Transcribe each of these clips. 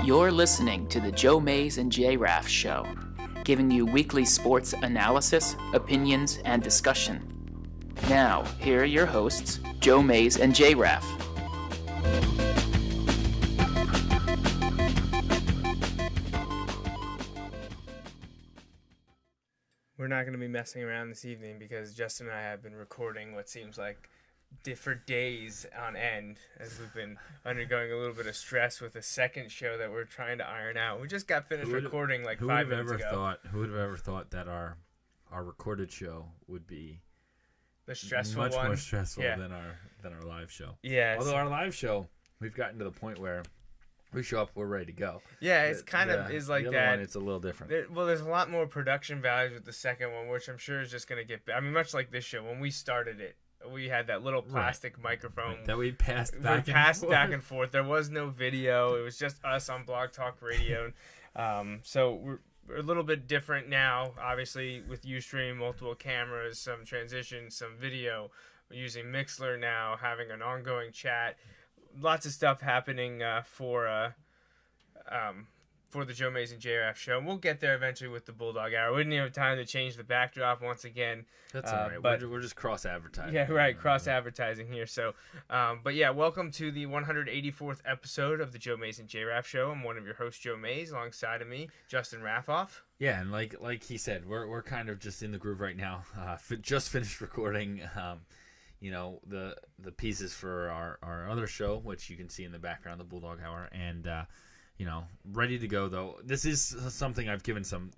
You're listening to the Joe Mays and J-Raff Show, giving you weekly sports analysis, opinions, and discussion. Now, here are your hosts, Joe Mays and J-Raff. We're not going to be messing around this evening because Justin and I have been recording what seems like for days on end as we've been undergoing a little bit of stress with a second show that we're trying to iron out. We just got finished recording like 5 minutes ago. Who would have ever thought that our recorded show would be the stressful much one? More stressful than our live show. Yeah. Although our live show, we've gotten to the point where we show up, we're ready to go. Yeah, it's kind of is like the that. One, it's a little different. There's a lot more production values with the second one, which I'm sure is just going to get. I mean, much like this show, when we started it, we had that little plastic microphone that we passed back and forth. There was no video. It was just us on Blog Talk Radio. So we're a little bit different now, obviously, with Ustream, multiple cameras, some transitions, some video. We're using Mixler now, having an ongoing chat. Lots of stuff happening for the Joe Mays and J-Raff show. And we'll get there eventually with the Bulldog Hour. We didn't even have time to change the backdrop once again. That's all right. But we're just cross-advertising. Yeah, right. Cross-advertising here. So, but yeah, welcome to the 184th episode of the Joe Mays and J-Raff show. I'm one of your hosts, Joe Mays. Alongside of me, Justin Raffoff. Yeah, and like he said, we're kind of just in the groove right now. Just finished recording. The pieces for our other show, which you can see in the background, the Bulldog Hour, and ready to go. Though this is something I've given some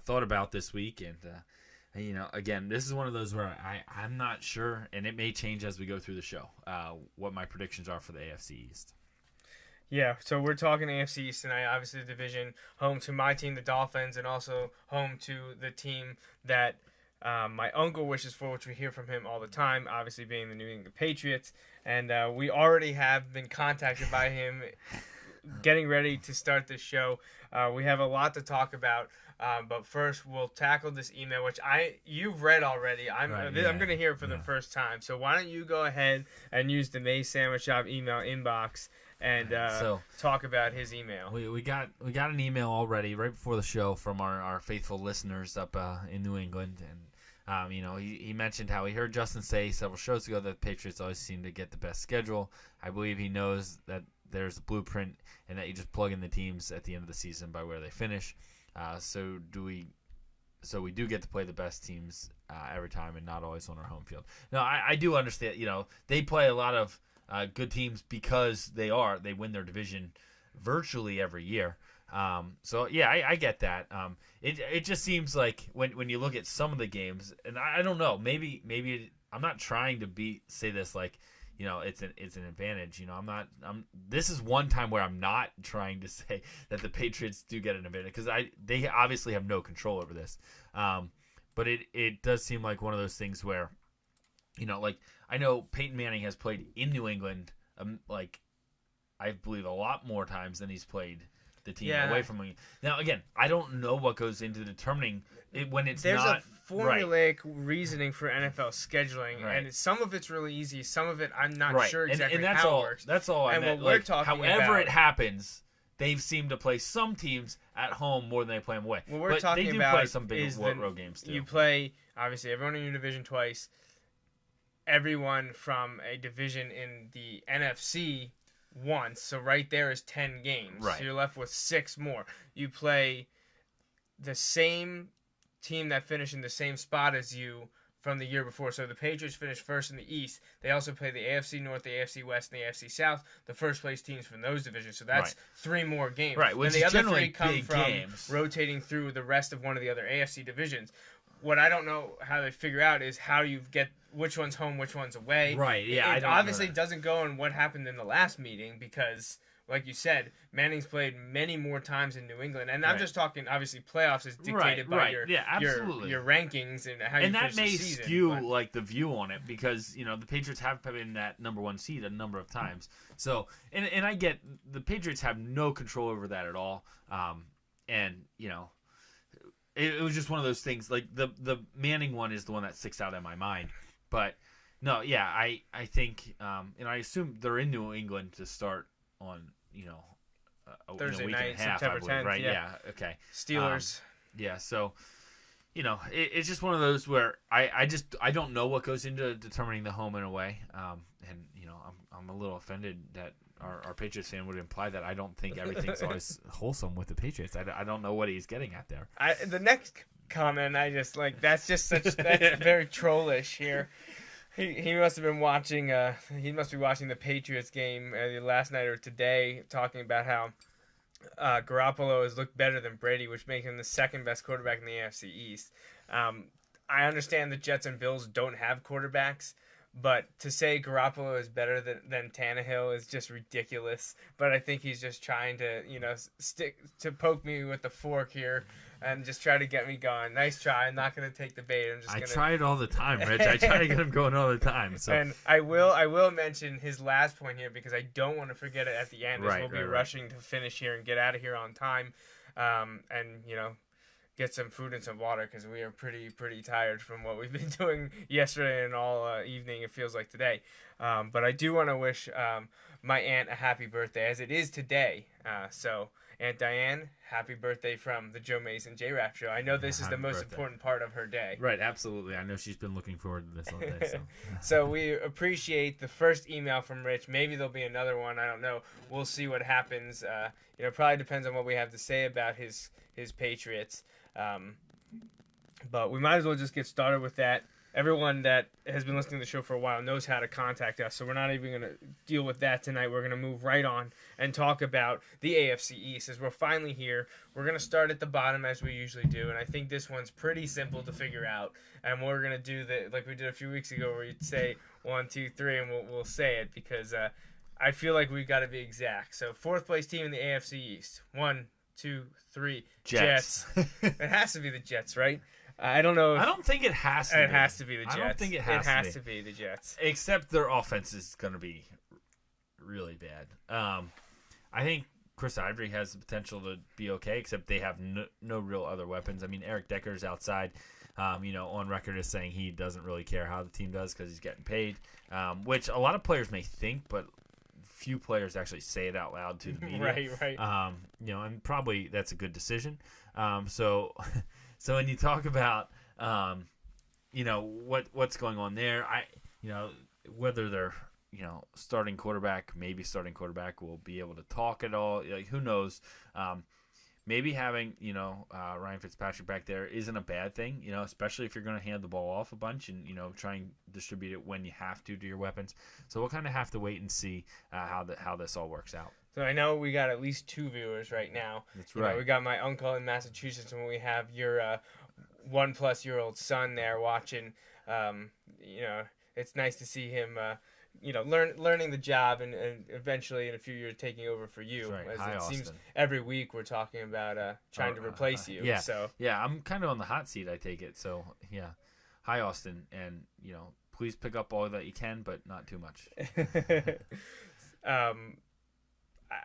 thought about this week, and again, this is one of those where I'm not sure, and it may change as we go through the show. What my predictions are for the AFC East. Yeah, so we're talking AFC East tonight. Obviously, the division home to my team, the Dolphins, and also home to the team that my uncle wishes for, which we hear from him all the time, obviously being the New England Patriots. And we already have been contacted by him getting ready to start this show. We have a lot to talk about, but first we'll tackle this email, which you've read already. I'm going to hear it for the first time. So why don't you go ahead and use the Mays Sandwich Shop email inbox and talk about his email. We got an email already right before the show from our faithful listeners up in New England, and he mentioned how he heard Justin say several shows ago that the Patriots always seem to get the best schedule. I believe he knows that there's a blueprint and that you just plug in the teams at the end of the season by where they finish. So we do get to play the best teams every time and not always on our home field. Now, I do understand, they play a lot of good teams because they win their division virtually every year. So yeah, I get that. It just seems like when you look at some of the games, and I don't know, maybe I'm not trying to say this like, it's an advantage. This is one time where I'm not trying to say that the Patriots do get an advantage because they obviously have no control over this. But it does seem like one of those things where, like I know Peyton Manning has played in New England, I believe a lot more times than he's played the team away from me. Now, again, I don't know what goes into determining it when it's There's not. There's a formulaic reasoning for NFL scheduling, and some of it's really easy. Some of it, I'm not sure exactly and that's how all, it works. That's all. And what we're talking about, however it happens, they seem to play some teams at home more than they play them away. What we're talking they do about play some big road games too. You play, obviously, everyone in your division twice. Everyone from a division in the NFC once, so right there is 10 games. Right. So you're left with 6 more. You play the same team that finished in the same spot as you from the year before. So the Patriots finished first in the East. They also play the AFC North, the AFC West, and the AFC South, the first place teams from those divisions. So that's 3 more games. Right, which and the is other generally 3 come big from games. Rotating through the rest of one of the other AFC divisions. What I don't know how they figure out is how you get which one's home, which one's away. Right, yeah. It obviously doesn't go on what happened in the last meeting because, like you said, Manning's played many more times in New England. And I'm just talking, obviously, playoffs is dictated by your rankings and how you finish the season. And that may skew, the view on it because, the Patriots have been that number 1 seed a number of times. So, and I get the Patriots have no control over that at all. It was just one of those things. Like the Manning one is the one that sticks out in my mind. But no, yeah, I think, and I assume they're in New England to start on, Thursday a week night, and a half, September I believe, 10th, right? yeah. Okay. Steelers. Yeah, so it's just one of those where I don't know what goes into determining the home and away, and I'm a little offended that our Patriots fan would imply that I don't think everything's always wholesome with the Patriots. I don't know what he's getting at there. The next comment, I just like that's very trollish here. He must have been watching. He must be watching the Patriots game last night or today, talking about how Garoppolo has looked better than Brady, which makes him the second best quarterback in the AFC East. I understand the Jets and Bills don't have quarterbacks, but to say Garoppolo is better than Tannehill is just ridiculous. But I think he's just trying to poke me with the fork here and just try to get me going. Nice try. I'm not going to take the bait. I try it all the time, Rich. I try to get him going all the time. So. And I will mention his last point here because I don't want to forget it at the end. We'll be rushing to finish here and get out of here on time, and get some food and some water because we are pretty tired from what we've been doing yesterday and all evening. It feels like today, but I do want to wish my aunt a happy birthday as it is today. So. Aunt Diane, happy birthday from the Joe Mays and J-Raff show. I know this is the most important part of her day. Right, absolutely. I know she's been looking forward to this all day. So, so we appreciate the first email from Rich. Maybe there'll be another one. I don't know. We'll see what happens. Probably depends on what we have to say about his Patriots. But we might as well just get started with that. Everyone that has been listening to the show for a while knows how to contact us, so we're not even going to deal with that tonight. We're going to move right on and talk about the AFC East. As we're finally here, we're going to start at the bottom as we usually do, and I think this one's pretty simple to figure out. And we're going to do like we did a few weeks ago where you'd say 1, 2, 3, and we'll say it because I feel like we've got to be exact. So fourth place team in the AFC East. 1, 2, 3. Jets. It has to be the Jets, right? I don't know. I don't think it has to. It has to be the Jets. I don't think it has to be the Jets. Except their offense is going to be really bad. I think Chris Ivory has the potential to be okay, except they have no real other weapons. I mean, Eric Decker's outside, on record as saying he doesn't really care how the team does because he's getting paid, which a lot of players may think, but few players actually say it out loud to the media. Right. And probably that's a good decision. So when you talk about, what's going on there, whether they're, starting quarterback, maybe starting quarterback will be able to talk at all. Like, who knows? Maybe having, Ryan Fitzpatrick back there isn't a bad thing, especially if you're going to hand the ball off a bunch and, try and distribute it when you have to your weapons. So we'll kind of have to wait and see how this all works out. So I know we got at least 2 viewers right now. That's right. We got my uncle in Massachusetts, and we have your 1+-year-old son there watching. It's nice to see him, learning the job and eventually in a few years taking over for you. That's right. As Hi, it Austin. seems every week we're talking about trying to replace you. Yeah. So. Yeah, I'm kind of on the hot seat, I take it. So, yeah. Hi, Austin. And, please pick up all that you can, but not too much.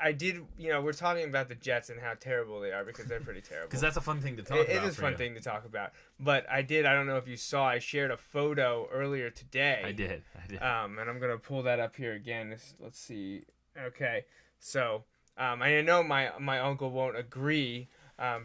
I did, we're talking about the Jets and how terrible they are because they're pretty terrible. Because that's a fun thing to talk about. It is a fun thing to talk about. But I don't know if you saw, I shared a photo earlier today. I did. And I'm going to pull that up here again. Let's see. Okay. So, I know my uncle won't agree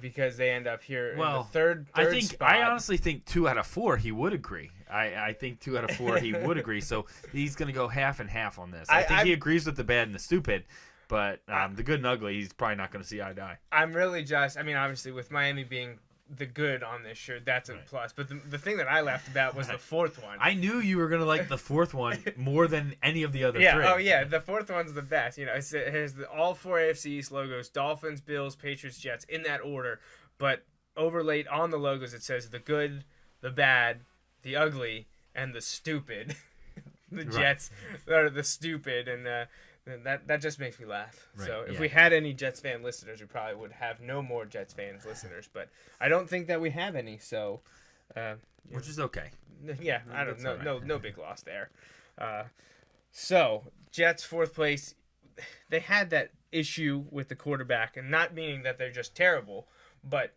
because they end up here in the third spot. I honestly think 2 out of 4 he would agree. I think 2 out of 4 he would agree. So he's going to go half and half on this. I think he agrees with the bad and the stupid. But the good and ugly, he's probably not going to see eye to eye. I'm really obviously, with Miami being the good on this shirt, that's a plus. But the thing that I laughed about was the fourth one. I knew you were going to like the fourth one more than any of the other 3. Oh, yeah. The fourth one's the best. It has all 4 AFC East logos, Dolphins, Bills, Patriots, Jets, in that order. But overlaid on the logos, it says the good, the bad, the ugly, and the stupid. The Jets are the stupid, and that just makes me laugh. Right, so if we had any Jets fan listeners, we probably would have no more Jets fans listeners. But I don't think that we have any. So, which is okay. Yeah, I don't know. Right. No big loss there. So Jets 4th place. They had that issue with the quarterback, and not meaning that they're just terrible, but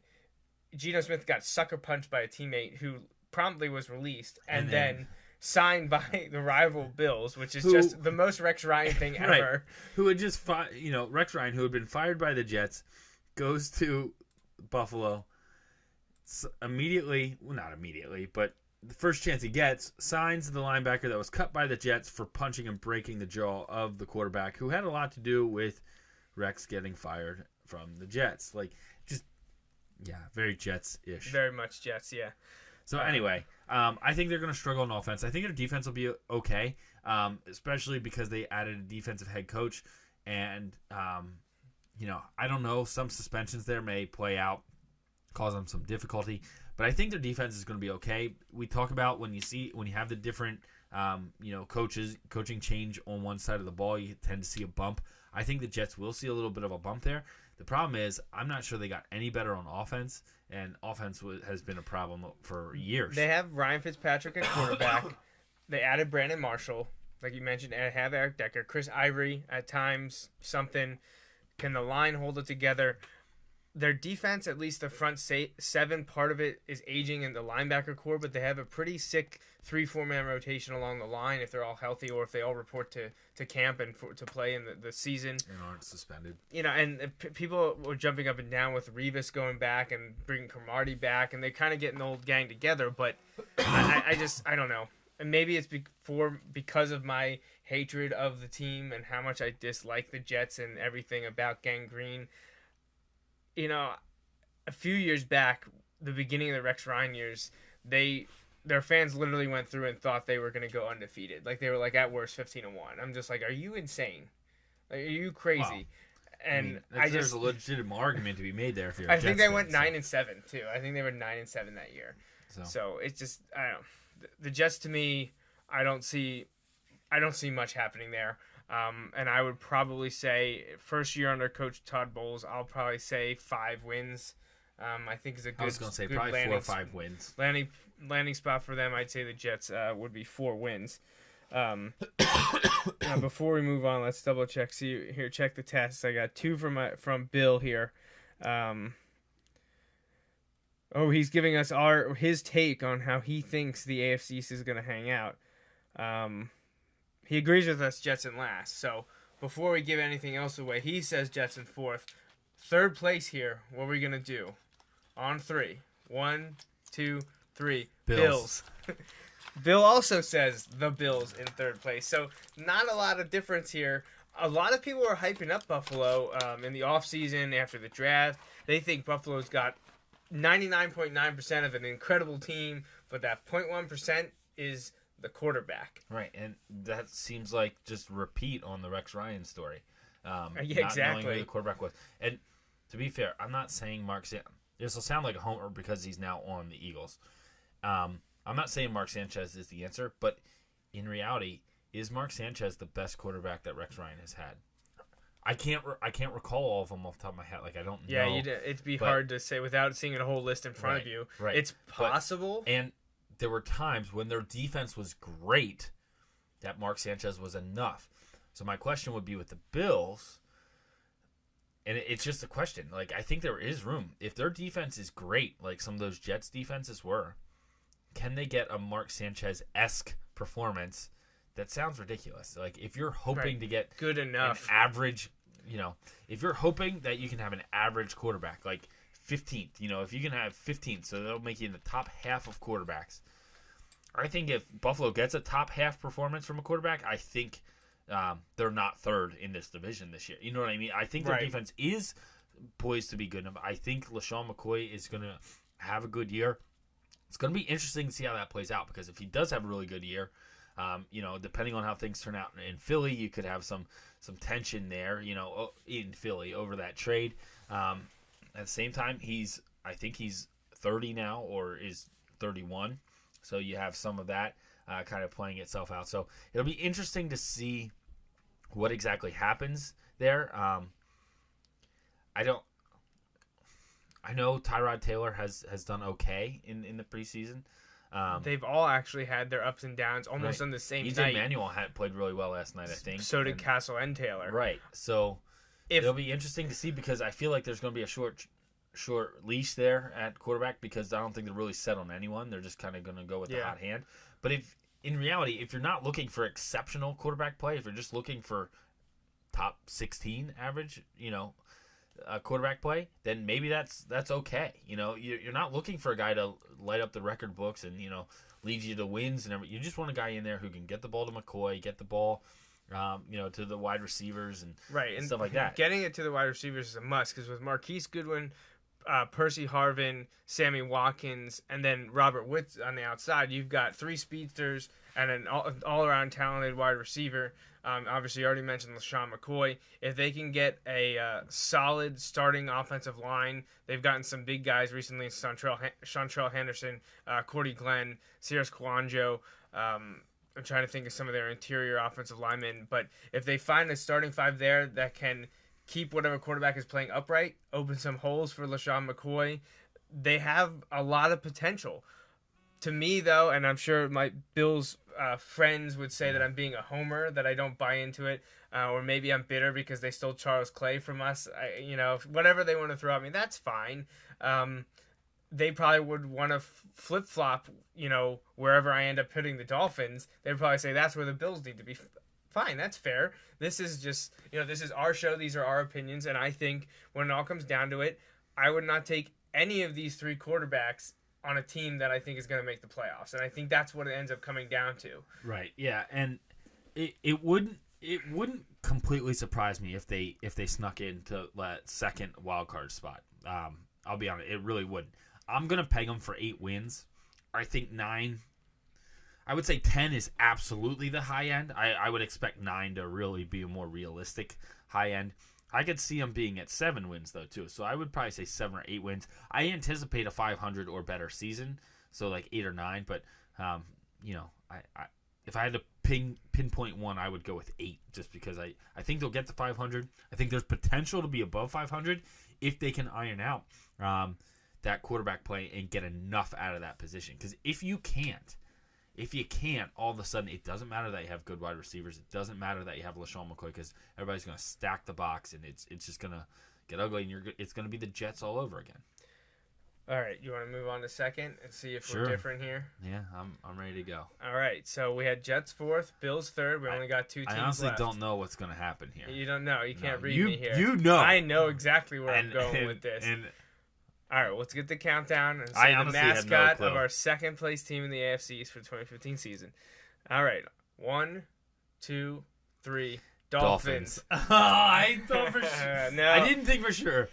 Geno Smith got sucker punched by a teammate who promptly was released, and then signed by the rival Bills, which is just the most Rex Ryan thing ever. Right. Who had just Rex Ryan, who had been fired by the Jets, goes to Buffalo immediately. Well, not immediately, but the first chance he gets, signs the linebacker that was cut by the Jets for punching and breaking the jaw of the quarterback, who had a lot to do with Rex getting fired from the Jets. Very Jets-ish. Very much Jets, yeah. So anyway, I think they're going to struggle on offense. I think their defense will be okay, especially because they added a defensive head coach. And, I don't know. Some suspensions there may play out, cause them some difficulty. But I think their defense is going to be okay. We talk about when you have the different, coaching change on one side of the ball, you tend to see a bump. I think the Jets will see a little bit of a bump there. The problem is I'm not sure they got any better on offense, and offense has been a problem for years. They have Ryan Fitzpatrick at quarterback. They added Brandon Marshall, like you mentioned, and have Eric Decker. Chris Ivory at times, something. Can the line hold it together? Their defense, at least the front seven, part of it is aging in the linebacker core, but they have a pretty sick 3-4-man rotation along the line if they're all healthy or if they all report to camp and to play in the season. And aren't suspended. And people were jumping up and down with Revis going back and bringing Cromartie back, and they kind of getting the old gang together, but I don't know. And maybe it's because of my hatred of the team and how much I dislike the Jets and everything about Gang Green. A few years back, the beginning of the Rex Ryan years, their fans literally went through and thought they were going to go undefeated. Like, they were, at worst, 15-1. I'm just like, are you insane? Like, are you crazy? Wow. And there's a legitimate argument to be made there. If you're I think they went 9-7 too. I think they were 9-7 that year. So it's just, I don't know. The Jets, to me, I don't see much happening there. And I would probably say first year under Coach Todd Bowles, I'll probably say 5 wins. I think is a good. I was going to say probably 4 or 5 wins. Landing spot for them. I'd say the Jets would be 4 wins. Now before we move on, let's double check. See here, check the tests. I got 2 from Bill here. He's giving us his take on how he thinks the AFC East is going to hang out. He agrees with us, Jets in last. So before we give anything else away, he says Jets in 4th. 3rd place here, what are we going to do? On 3. 1, 2, 3. Bills. Bill also says the Bills in 3rd place. So not a lot of difference here. A lot of people are hyping up Buffalo in the offseason after the draft. They think Buffalo's got 99.9% of an incredible team, but that 0.1% is the quarterback. Right, and that seems like just repeat on the Rex Ryan story. Yeah, not exactly. Knowing who the quarterback was. And to be fair, I'm not saying this will sound like a homer because he's now on the Eagles. I'm not saying Mark Sanchez is the answer, but in reality, is Mark Sanchez the best quarterback that Rex Ryan has had? I can't recall all of them off the top of my head. I don't know. Yeah, it'd be hard to say without seeing a whole list in front of you. Right. It's possible. And there were times when their defense was great that Mark Sanchez was enough. So my question would be with the Bills, and it's just a question. I think there is room. If their defense is great, like some of those Jets defenses were, can they get a Mark Sanchez-esque performance? That sounds ridiculous. If you're hoping to get good enough an average, if you're hoping that you can have an average quarterback, 15th, if you can have 15th, so they'll make you in the top half of quarterbacks. I think if Buffalo gets a top half performance from a quarterback, I think they're not 3rd in this division this year. You know what I mean? I think their defense is poised to be good enough. I think LaShawn McCoy is going to have a good year. It's going to be interesting to see how that plays out, because if he does have a really good year, depending on how things turn out in Philly, you could have some tension there, in Philly over that trade. At the same time, I think he's 30 now, or is 31. So you have some of that kind of playing itself out. So it'll be interesting to see what exactly happens there. I know Tyrod Taylor has done okay in the preseason. They've all actually had their ups and downs almost on the same night. Manuel played really well last night, I think. So did Castle and Taylor. Right. So it'll be interesting to see, because I feel like there's going to be a short leash there at quarterback, because I don't think they're really set on anyone. They're just kind of going to go with the hot hand. But in reality, if you're not looking for exceptional quarterback play, if you're just looking for top 16 average, quarterback play, then maybe that's okay. You're not looking for a guy to light up the record books and lead you to wins and everything. You just want a guy in there who can get the ball to McCoy, get the ball, to the wide receivers and stuff like that. Getting it to the wide receivers is a must because with Marquise Goodwin, Percy Harvin, Sammy Watkins, and then Robert Woods on the outside, you've got 3 speedsters and an all-around talented wide receiver. Obviously, you already mentioned LaShawn McCoy. If they can get a solid starting offensive line, they've gotten some big guys recently, Chantrell Henderson, Cordy Glenn, Cyrus Kouandjio. I'm trying to think of some of their interior offensive linemen. But if they find a starting 5 there that can keep whatever quarterback is playing upright, open some holes for LaShawn McCoy, they have a lot of potential. To me, though, and I'm sure my Bills friends would say that I'm being a homer, that I don't buy into it, or maybe I'm bitter because they stole Charles Clay from us. Whatever they want to throw at me, that's fine. They probably would want to flip-flop, wherever I end up putting the Dolphins. They'd probably say that's where the Bills need to be. Fine, that's fair. This is just, this is our show. These are our opinions. And I think when it all comes down to it, I would not take any of these 3 quarterbacks on a team that I think is going to make the playoffs. And I think that's what it ends up coming down to. Right. Yeah. And it wouldn't completely surprise me if they snuck into that second wild card spot. I'll be honest, it really wouldn't. I'm going to peg them for 8 wins. I think 9. I would say 10 is absolutely the high end. I would expect 9 to really be a more realistic high end. I could see them being at 7 wins, though, too. So I would probably say 7 or 8 wins. I anticipate a 500 or better season, so like 8 or 9. But, if I had to pinpoint one, I would go with 8 just because I think they'll get to 500. I think there's potential to be above 500 if they can iron out that quarterback play and get enough out of that position. Because if you can't, all of a sudden, it doesn't matter that you have good wide receivers. It doesn't matter that you have LaShawn McCoy because everybody's going to stack the box, and it's just going to get ugly, and it's going to be the Jets all over again. All right, you want to move on to second and see if we're different here? Yeah, I'm ready to go. All right, so we had Jets 4th, Bills 3rd. We only got 2 teams left. I honestly don't know what's going to happen here. You don't know. You can't read me here. You know. I know exactly where I'm going with this. All right, let's get the countdown and say the mascot of our second-place team in the AFC East for the 2015 season. All right, 1, 2, 3, Dolphins. I thought for sure. No. I didn't think for sure.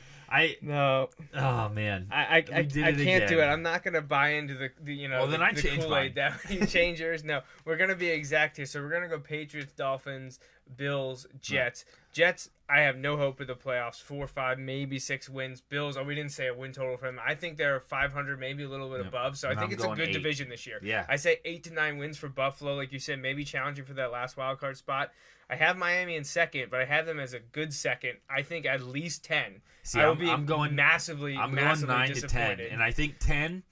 No. Oh man. I can't do it. I'm not gonna buy into the Well, then I changed Kool-Aid that you change yours. No, we're gonna be exact here. So we're gonna go Patriots, Dolphins, Bills, Jets. Right. Jets, I have no hope of the playoffs. 4, 5, maybe 6 wins. Bills, we didn't say a win total for them. I think they're 500, maybe a little bit above. So I think it's a good division this year. Yeah. I say 8 to 9 wins for Buffalo, like you said, maybe challenging for that last wild card spot. I have Miami in second, but I have them as a good second. I think at least 10. See, I'm going massively 9 to 10, and I think 10.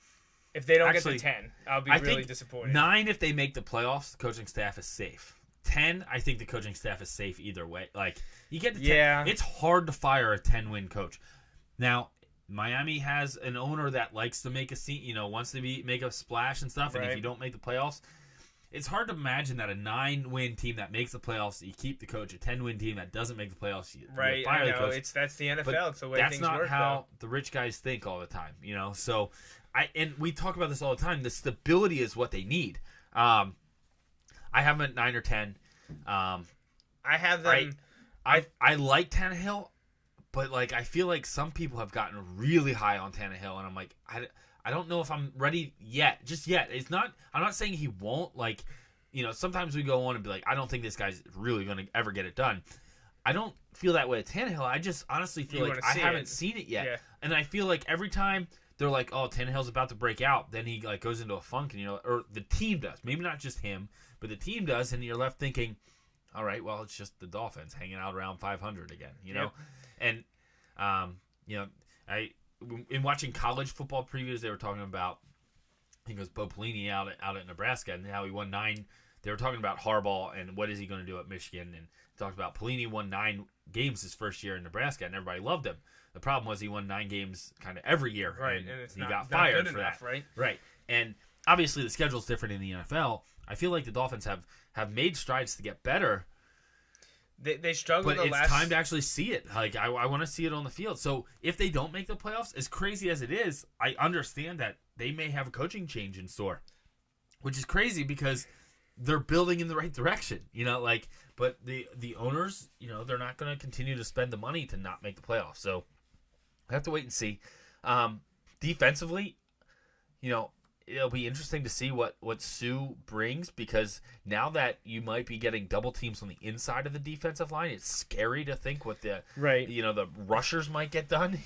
If they don't get to 10, I'll be really disappointed. 9, if they make the playoffs, the coaching staff is safe. 10, I think the coaching staff is safe either way. Like you get to 10, it's hard to fire a 10-win coach. Now, Miami has an owner that likes to make a scene, wants to make a splash and stuff. And if you don't make the playoffs, it's hard to imagine that a 9-win team that makes the playoffs, you keep the coach. A 10-win team that doesn't make the playoffs, you fire the coach. That's the NFL. But it's the way things work. That's not how the rich guys think all the time, So, and we talk about this all the time. The stability is what they need. I have them at 9 or 10. I have them. I like Tannehill, but I feel like some people have gotten really high on Tannehill, and I'm like, I don't know if I'm ready yet. Just yet. It's not. I'm not saying he won't. Sometimes we go on and be like, I don't think this guy's really going to ever get it done. I don't feel that way with Tannehill. I just honestly feel like I haven't seen it yet, and I feel like every time they're like, oh, Tannehill's about to break out, then he goes into a funk, and or the team does. Maybe not just him, but the team does, and you're left thinking, all right, well, it's just the Dolphins hanging out around 500 again, And in watching college football previews, they were talking about, I think it was Bo Pelini out at Nebraska, and how he won 9. They were talking about Harbaugh and what is he going to do at Michigan, and talked about Pelini won 9 games his first year in Nebraska, and everybody loved him. The problem was he won 9 games kind of every year, right? And it's he got fired for that, right? Right. And obviously the schedule's different in the NFL. I feel like the Dolphins have made strides to get better. They struggled. But it's time to actually see it. Like I want to see it on the field. So if they don't make the playoffs, as crazy as it is, I understand that they may have a coaching change in store, which is crazy because they're building in the right direction. But the owners, they're not going to continue to spend the money to not make the playoffs. So I have to wait and see. Defensively, it'll be interesting to see what Suh brings, because now that you might be getting double teams on the inside of the defensive line, it's scary to think what the rushers might get done,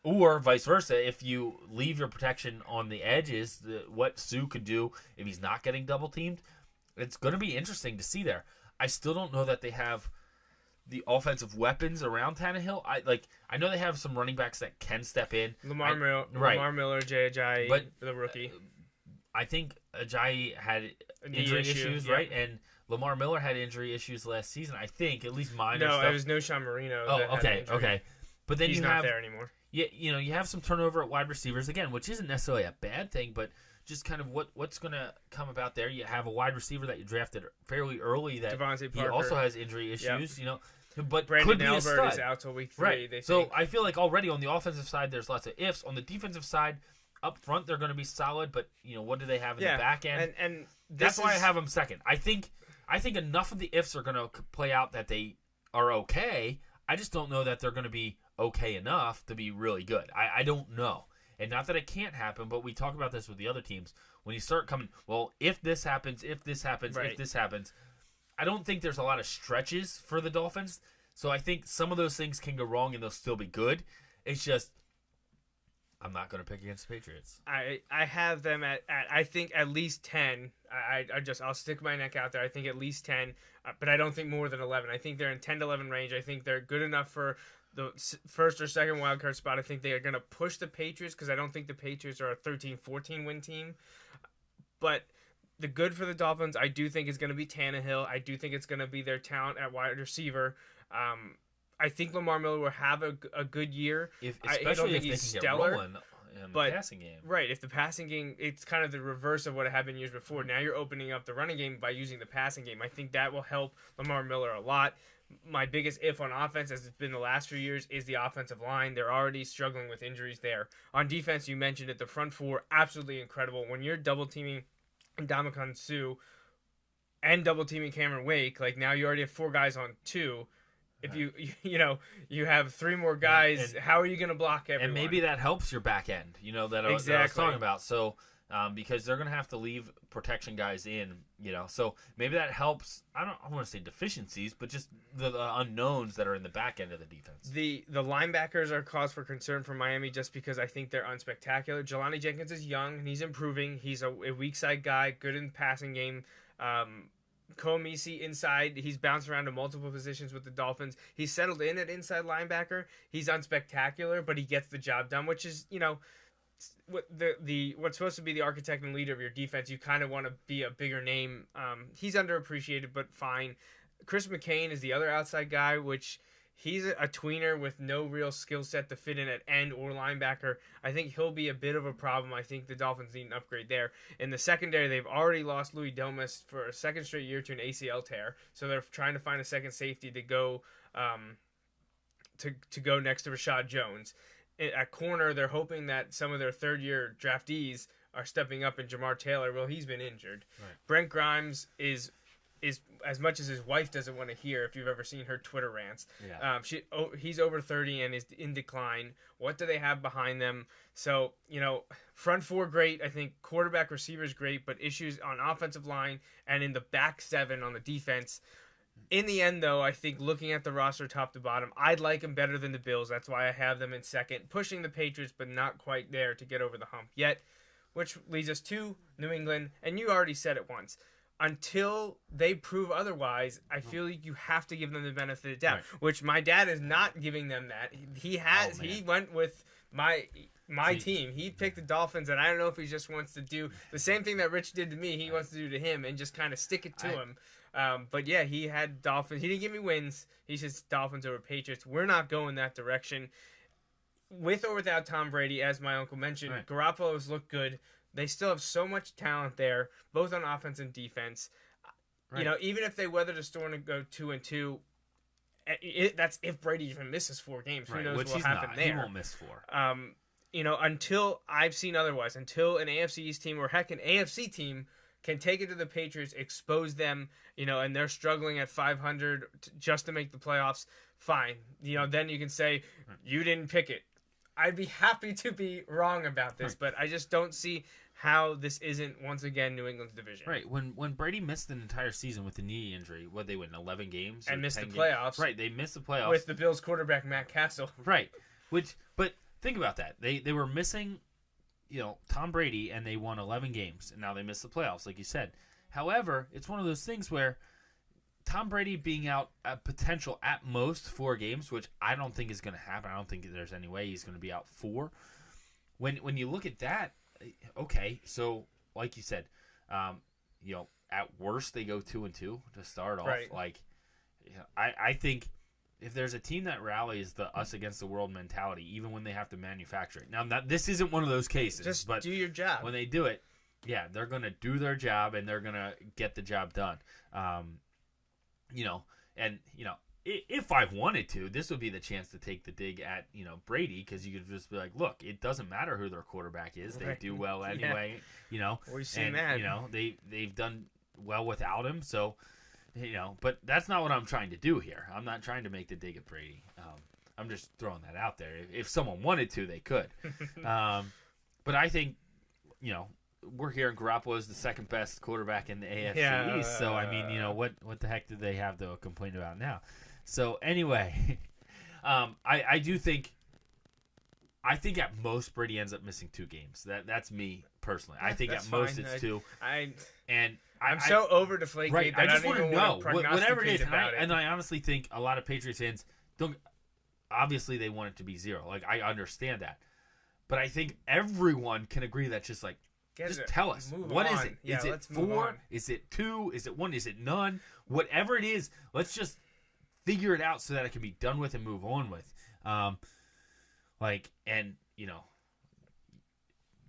or vice versa. If you leave your protection on the edges, what Suh could do if he's not getting double teamed, it's going to be interesting to see there. I still don't know that they have the offensive weapons around Tannehill. I know they have some running backs that can step in. Lamar Miller, Jay Ajayi, but the rookie. I think Ajayi had injury issues, right? And Lamar Miller had injury issues last season. I think, at least minor stuff. No, it was no Sean Marino. Okay. But then he's not there anymore. Yeah, you have some turnover at wide receivers again, which isn't necessarily a bad thing, but just kind of what's going to come about there. You have a wide receiver that you drafted fairly early that he also has injury issues. But Brandon could be Albert a stud. is out till week 3. Right. They so think. I feel like already on the offensive side, there's lots of ifs. On the defensive side, up front, they're going to be solid. But what do they have in the back end? And that's why I have them second. I think enough of the ifs are going to play out that they are okay. I just don't know that they're going to be okay enough to be really good. I don't know. And not that it can't happen, but we talk about this with the other teams. When you start coming, well, if this happens, if this happens, if this happens, I don't think there's a lot of stretches for the Dolphins. So I think some of those things can go wrong and they'll still be good. It's just I'm not going to pick against the Patriots. I have them at I think at least 10. I'll stick my neck out there. I think at least 10, but I don't think more than 11. I think they're in 10 to 11 range. I think they're good enough for the first or second wildcard spot. I think they are going to push the Patriots because I don't think the Patriots are a 13-14 win team. But the good for the Dolphins, I do think is going to be Tannehill. I do think it's going to be their talent at wide receiver. I think Lamar Miller will have a good year. Especially if they can get rolling in the passing game. Right, if the passing game, it's kind of the reverse of what it had been years before. Now you're opening up the running game by using the passing game. I think that will help Lamar Miller a lot. My biggest if on offense, as it's been the last few years, is the offensive line. They're already struggling with injuries there. On defense, you mentioned it, the front four, absolutely incredible. When you're double-teaming Ndamukong Suh and double-teaming Cameron Wake, now you already have 4 guys on 2. If you have 3 more guys, how are you going to block everyone? And maybe that helps your back end, that I was talking about. So, because they're going to have to leave protection guys in, So maybe that helps. I don't want to say deficiencies, but just the unknowns that are in the back end of the defense. The linebackers are cause for concern for Miami just because I think they're unspectacular. Jelani Jenkins is young and he's improving. He's a weak side guy, good in the passing game. Komisi inside, he's bounced around to multiple positions with the Dolphins. He's settled in at inside linebacker. He's unspectacular, but he gets the job done, which is, what's supposed to be the architect and leader of your defense. You kind of want to be a bigger name. He's underappreciated, but fine. Chris McCain is the other outside guy, which he's a tweener with no real skill set to fit in at end or linebacker. I think he'll be a bit of a problem. I think the Dolphins need an upgrade there. In the secondary, they've already lost Louis Domas for a second straight year to an ACL tear, so they're trying to find a second safety to go to go next to Rashad Jones. At corner, they're hoping that some of their third-year draftees are stepping up, and Jamar Taylor, well, he's been injured. Right. Brent Grimes is as much as his wife doesn't want to hear, if you've ever seen her Twitter rants. Yeah. He's over 30 and is in decline. What do they have behind them? So, front four great. I think quarterback, receivers great, but issues on offensive line and in the back 7 on the defense. In the end, though, I think looking at the roster top to bottom, I'd like them better than the Bills. That's why I have them in second, pushing the Patriots, but not quite there to get over the hump yet, which leads us to New England. And you already said it once. Until they prove otherwise, I feel like you have to give them the benefit of the doubt, which my dad is not giving them that. He went with my team. He picked the Dolphins, and I don't know if he just wants to do the same thing that Rich did to me. He wants to do to him and just kind of stick it to him. But yeah, he had Dolphins. He didn't give me wins. He says Dolphins over Patriots. We're not going that direction. With or without Tom Brady, as my uncle mentioned, Garoppolo's looked good. They still have so much talent there, both on offense and defense. Right. You know, even if they weather the storm and go 2-2, that's if Brady even misses 4 games. Who knows what will happen there? He won't miss 4. You know, until I've seen otherwise, until an AFC East team or heck an AFC team can take it to the Patriots, expose them, you know, and they're struggling at 500 just to make the playoffs, fine. You know, then you can say, you didn't pick it. I'd be happy to be wrong about this, but I just don't see how this isn't, once again, New England's division. Right. When Brady missed an entire season with the knee injury, they win 11 games? And missed the games? playoffs. Right, they missed the playoffs. With the Bills quarterback, Matt Castle. Right. But think about that. They were missing, you know, Tom Brady, and they won 11 games, and now they missed the playoffs, like you said. However, it's one of those things where Tom Brady being out a potential at most 4 games, which I don't think is going to happen. I don't think there's any way he's going to be out 4. When you look at that, okay, so like you said, you know, at worst they go 2-2 to start off. Right. Like, you know, I think if there's a team that rallies the us against the world mentality, even when they have to manufacture it. Now, this isn't one of those cases, but do your job. When they do it, yeah, they're going to do their job and they're going to get the job done. You know, and you know, if I wanted to, this would be the chance to take the dig at, you know, Brady, because you could just be like, look, it doesn't matter who their quarterback is; they do well anyway. Yeah. You know, we've seen that. You know, they've done well without him, so you know. But that's not what I'm trying to do here. I'm not trying to make the dig at Brady. I'm just throwing that out there. If someone wanted to, they could. But I think, you know, we're hearing Garoppolo is the second best quarterback in the AFC East. So I mean, you know, what the heck did they have to complain about now? So anyway, I do think. I think at most Brady ends up missing 2 games. That's me personally. I think at most it's 2. I'm so over Deflategate. Right. That I just want to know whatever it is, and I honestly think a lot of Patriots fans don't. Obviously, they want it to be 0. Like, I understand that, but I think everyone can agree that just like. Just tell us. What is it? Is it 4? Is it 2? Is it 1? Is it none? Whatever it is, let's just figure it out so that it can be done with and move on with. And you know,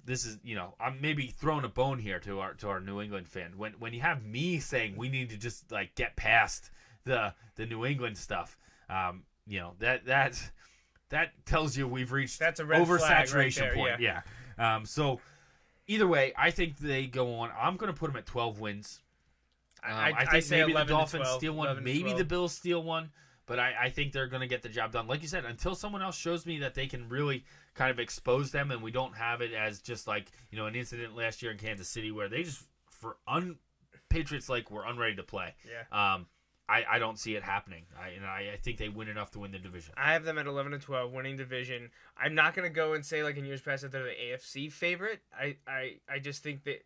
this is, you know, I'm maybe throwing a bone here to our New England fan. When you have me saying we need to just like get past the New England stuff, you know, that tells you we've reached that's a red oversaturation flag right there, point. Yeah. So. Either way, I think they go on. I'm going to put them at 12 wins. I think say maybe the 11 Dolphins 12, steal one. Maybe 12. the Bills steal one. But I think they're going to get the job done. Like you said, until someone else shows me that they can really kind of expose them and we don't have it as just like, you know, an incident last year in Kansas City where they just, Patriots like were unready to play. Yeah. I don't see it happening. I think they win enough to win the division. I have them at 11-12, winning division. I'm not going to go and say like in years past that they're the AFC favorite. I just think that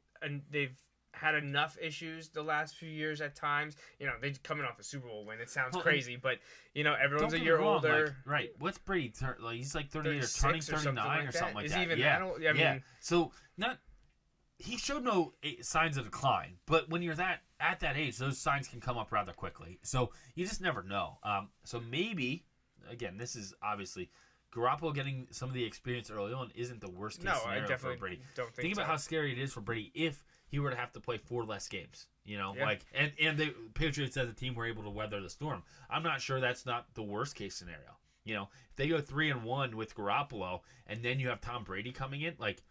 they've had enough issues the last few years at times. You know, they're coming off a Super Bowl win. It sounds crazy, but you know, everyone's a year older. Like, right. What's Brady? Like, he's like 38 or turning 39 or something like that. Is he even that? I mean, so he showed no signs of decline, but when you're at that age, those signs can come up rather quickly. So you just never know. So maybe, again, this is obviously Garoppolo getting some of the experience early on isn't the worst case scenario for Brady. Think about how scary it is for Brady if he were to have to play 4 less games. You know, like and the Patriots as a team were able to weather the storm. I'm not sure that's not the worst case scenario. You know, if they go 3-1 with Garoppolo and then you have Tom Brady coming in, like,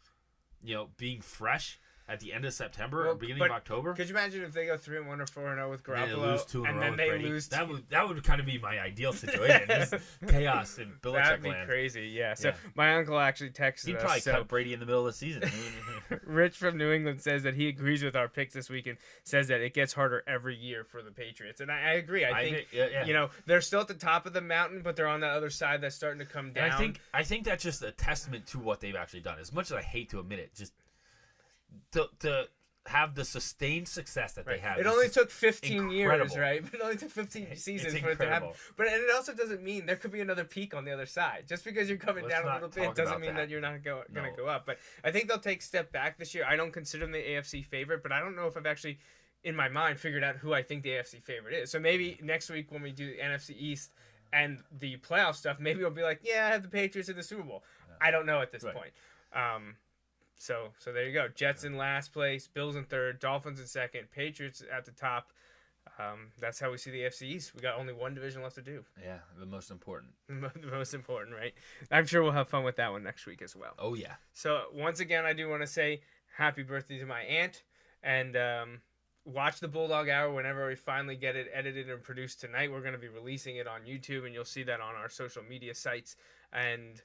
you know, being fresh at the end of September or beginning of October. Could you imagine if they go 3-1 or 4-0 with Garoppolo and then they lose? That would kind of be my ideal situation. Just chaos in Belichick That'd be land. crazy. Yeah. So my uncle actually texted us. He'd probably cut Brady in the middle of the season. Rich from New England says that he agrees with our picks this week and says that it gets harder every year for the Patriots. And I agree. I think you know, they're still at the top of the mountain, but they're on that other side that's starting to come down. And I think that's just a testament to what they've actually done. As much as I hate to admit it, just to have the sustained success that they have. It only took 15 incredible. years, right? But it only took 15 seasons for it to happen. But it also doesn't mean there could be another peak on the other side. Just because you're coming down a little bit doesn't mean that you're not going to go up. But I think they'll take a step back this year. I don't consider them the AFC favorite, but I don't know if I've actually, in my mind, figured out who I think the AFC favorite is. So maybe next week when we do the NFC East and the playoff stuff, maybe I'll be like, yeah, I have the Patriots in the Super Bowl. I don't know at this point. So there you go. Jets in last place, Bills in third, Dolphins in second, Patriots at the top. That's how we see the AFC East. We got only one division left to do. Yeah, the most important. The most important, right? I'm sure we'll have fun with that one next week as well. Oh, yeah. So once again, I do want to say happy birthday to my aunt. And watch the Bulldog Hour whenever we finally get it edited and produced tonight. We're going to be releasing it on YouTube, and you'll see that on our social media sites. And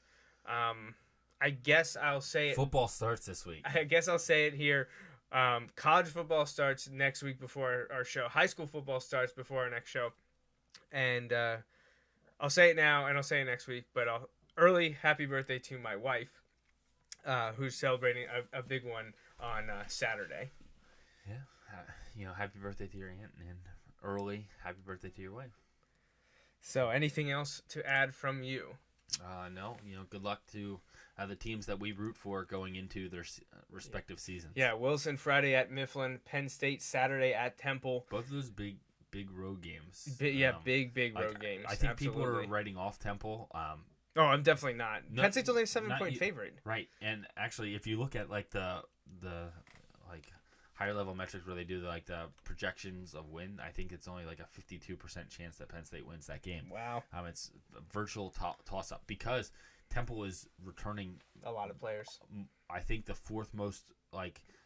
I guess I'll say it. Football starts this week. I guess I'll say it here. College football starts next week before our show. High school football starts before our next show. And I'll say it now, and I'll say it next week. But early happy birthday to my wife, who's celebrating a big one on Saturday. Yeah. Happy birthday to your aunt, and early happy birthday to your wife. So anything else to add from you? No. Good luck to the teams that we root for going into their respective seasons. Yeah, Wilson Friday at Mifflin, Penn State Saturday at Temple. Both of those big road games. Big road games. I think Absolutely. people are writing off Temple. Oh, I'm definitely not. Penn State's only a 7-point favorite. Right, and actually, if you look at the higher level metrics where they do the projections of win, I think it's only a 52% chance that Penn State wins that game. Wow. It's a virtual toss up because Temple is returning a lot of players. I think the fourth most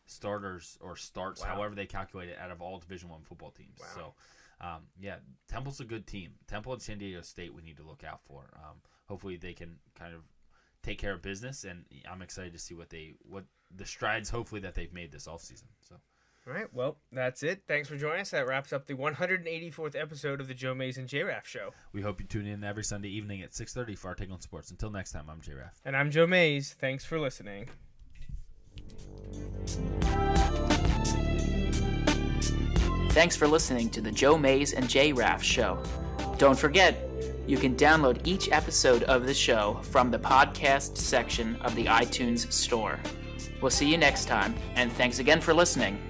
starters or starts, however they calculate it, out of all Division I football teams. Wow. So, Temple's a good team. Temple and San Diego State we need to look out for. Hopefully they can kind of take care of business, and I'm excited to see what the strides hopefully that they've made this offseason. So. All right, well, that's it. Thanks for joining us. That wraps up the 184th episode of the Joe Mays and J-Raff Show. We hope you tune in every Sunday evening at 6:30 for our take on sports. Until next time, I'm J-Raff. And I'm Joe Mays. Thanks for listening. Thanks for listening to the Joe Mays and J-Raff Show. Don't forget, you can download each episode of the show from the podcast section of the iTunes Store. We'll see you next time, and thanks again for listening.